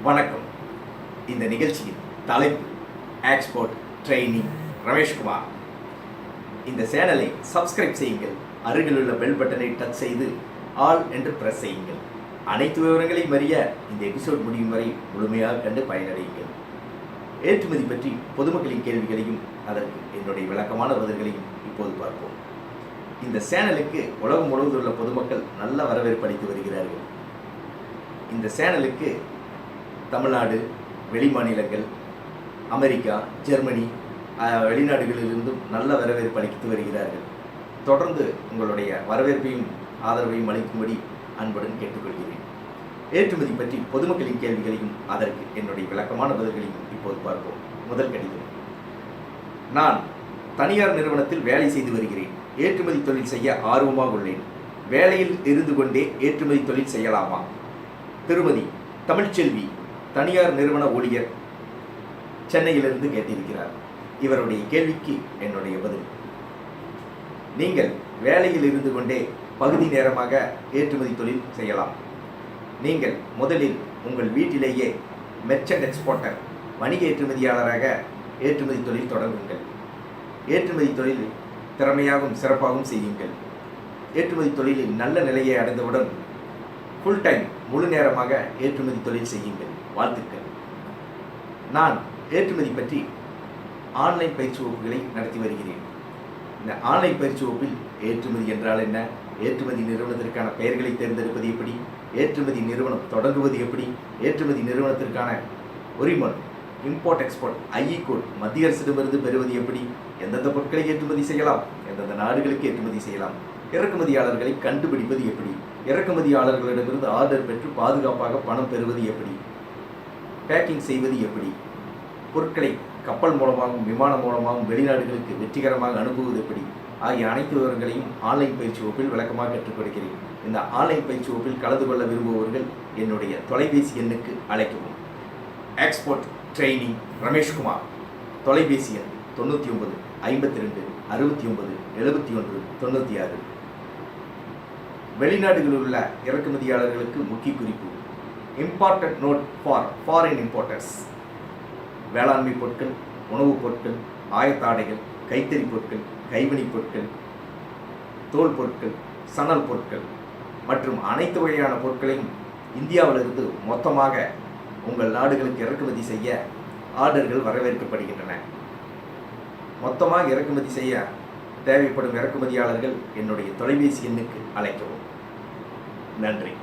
வணக்கம். இந்த நிகழ்ச்சியின் தலைப்பு எக்ஸ்போர்ட் ட்ரெய்னிங் ரமேஷ்குமார். இந்த சேனலை சப்ஸ்கிரைப் செய்யுங்கள். அருகில் உள்ள பெல் பட்டனை டச் செய்து ஆல் என்று பிரஸ் செய்யுங்கள். அனைத்து விவரங்களையும் அறிய இந்த எபிசோட் முடியும் வரை முழுமையாக கண்டு பயனடையுங்கள். ஏற்றுமதி பற்றி பொதுமக்களின் கேள்விகளையும் அதற்கு என்னுடைய விளக்கமான பதில்களையும் இப்போது பார்ப்போம். இந்த சேனலுக்கு உலகம் முழுவதும் உள்ள பொதுமக்கள் நல்ல வரவேற்பு அளித்து வருகிறார்கள். இந்த சேனலுக்கு தமிழ்நாடு, வெளி மாநிலங்கள், அமெரிக்கா, ஜெர்மனி, வெளிநாடுகளிலிருந்தும் நல்ல வரவேற்பு அளித்து வருகிறார்கள். தொடர்ந்து உங்களுடைய வரவேற்பையும் ஆதரவையும் அளிக்கும்படி அன்புடன் கேட்டுக்கொள்கிறேன். ஏற்றுமதி பற்றி பொதுமக்களின் கேள்விகளையும் அதற்கு என்னுடைய விளக்கமான பதில்களையும் இப்போது பார்ப்போம். முதல் கடிதம். நான் தனியார் நிறுவனத்தில் வேலை செய்து வருகிறேன். ஏற்றுமதி தொழில் செய்ய ஆர்வமாக உள்ளேன். வேலையில் இருந்து கொண்டே ஏற்றுமதி தொழில் செய்யலாமா? திருமதி தமிழ்ச்செல்வி, தனியார் நிறுவன ஊழியர், சென்னையிலிருந்து கேட்டிருக்கிறார். இவருடைய கேள்விக்கு என்னுடைய பதில். நீங்கள் வேலையில் இருந்து கொண்டே பகுதி நேரமாக ஏற்றுமதி தொழில் செய்யலாம். நீங்கள் முதலில் உங்கள் வீட்டிலேயே மெர்ச்சன்ட் எக்ஸ்போர்ட்டர், வணிக ஏற்றுமதியாளராக ஏற்றுமதி தொழில் தொடங்குங்கள். ஏற்றுமதி தொழில் திறமையாகவும் சிறப்பாகவும் செய்யுங்கள். ஏற்றுமதி தொழிலில் நல்ல நிலையை அடைந்தவுடன் ஃபுல் டைம் முழு நேரமாக ஏற்றுமதி தொழில் செய்யுங்கள். வாழ்த்துக்கள். நான் ஏற்றுமதி பற்றி ஆன்லைன் பயிற்சி வகுப்புகளை நடத்தி வருகிறேன். இந்த ஆன்லைன் பயிற்சி வகுப்பில் ஏற்றுமதி என்றால் என்ன, ஏற்றுமதி நிறுவனத்திற்கான பெயர்களை தேர்ந்தெடுப்பது எப்படி, ஏற்றுமதி நிறுவனம் தொடங்குவது எப்படி, ஏற்றுமதி நிறுவனத்திற்கான உரிமம் இம்போர்ட் எக்ஸ்போர்ட் ஐஇ கோட் மத்திய அரசிடமிருந்து பெறுவது எப்படி, எந்தெந்த பொருட்களை ஏற்றுமதி செய்யலாம், எந்தெந்த நாடுகளுக்கு ஏற்றுமதி செய்யலாம், இறக்குமதியாளர்களை கண்டுபிடிப்பது எப்படி, இறக்குமதியாளர்களிடமிருந்து ஆர்டர் பெற்று பாதுகாப்பாக பணம் பெறுவது எப்படி, பேக்கிங் செய்வது எப்படி, பொருட்களை கப்பல் மூலமாகவும் விமானம் மூலமாகவும் வெளிநாடுகளுக்கு வெற்றிகரமாக அனுப்புவது எப்படி ஆகிய அனைத்து விவரங்களையும் ஆன்லைன் பயிற்சி வகுப்பில் விளக்கமாக கற்றுக் கொடுக்கிறேன். இந்த ஆன்லைன் பயிற்சி வகுப்பில் கலந்து கொள்ள விரும்புபவர்கள் என்னுடைய தொலைபேசி எண்ணுக்கு அழைக்கவும். Export training Rameshkumar. தொலைபேசி எண் 99 52 69 71 96. வெளிநாடுகளில் உள்ள இறக்குமதியாளர்களுக்கு முக்கிய குறிப்பு. Important note for foreign importers. வேளாண்மை பொருட்கள், உணவுப் பொருட்கள், ஆயத்தாடைகள், கைத்தறி பொருட்கள், கைவினைப் பொருட்கள், தோல் பொருட்கள், சணல் பொருட்கள் மற்றும் அனைத்து வகையான பொருட்களையும் இந்தியாவிலிருந்து மொத்தமாக உங்கள் நாடுகளுக்கு இறக்குமதி செய்ய ஆர்டர்கள் வரவேற்கப்படுகின்றன. மொத்தமாக இறக்குமதி செய்ய தேவைப்படும் இறக்குமதியாளர்கள் என்னுடைய தொலைபேசி எண்ணுக்கு அழைக்கவும். நன்றி.